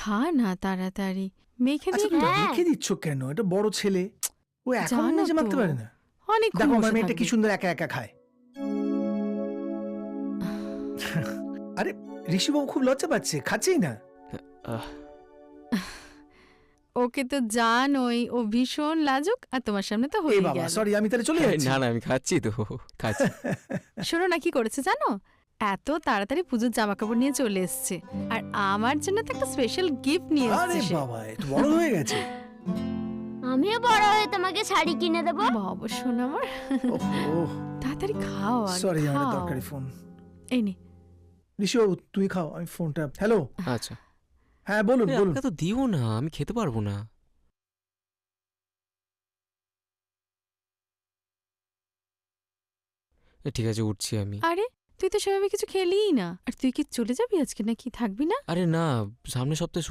খা না তাড়াতাড়ি, মেখে আচ্ছা দিয়ে তুমি খা। রেখে দিচ্ছ কেন? এটা বড় ছেলে, ও এখন জানো নিজে মারতে তো, পারে না। অনেকক্ষণ দেখো আমার বসে মেয়েটা কি থাকবে। সুন্দর একা একা খায়। আরে ঋষিবাবু খুব লজ্জা পাচ্ছে, খাচ্ছেই না। আহ, ওকে তো জানোই, ও ভীষণ লাজুক, আর তোমার সামনে তো এ হয়ে বাবা গেল। সরি, আমি তাহলে চলে যাচ্ছি। না না আমি খাচ্ছি তো, খাচ্ছি। শোনো না কি করেছে জানো, এত তাড়াতাড়ি পুজোর জামা কাপড় নিয়ে চলে এসছে, আর আমার জন্য তো একটা স্পেশাল গিফট নিয়ে আরে এসছে সে। বাবা একটু বড় হয়ে গেছে। আমিও বড় হয়ে তোমাকে শাড়ি কিনে দেবো। বাবা শোনো আমার, ওহ তাড়াতাড়ি খাও আগে, সরি, আমার খাও। দরকারি ফোন। এই নে। ঋষিবাবু তুই খাও, আমি ফোনটা। হ্যালো, আচ্ছা হ্যাঁ বলুন বলুন। আমাকে তো দিও না, আমি খেতে পারবো না। ঠিক আছে উঠছি আমি। আরে তুই তো সেভাবে কিছু খেলিই না, আর তুই কি চলে যাবি আজকে নাকি থাকবি না? আরে না, সামনের সপ্তাহে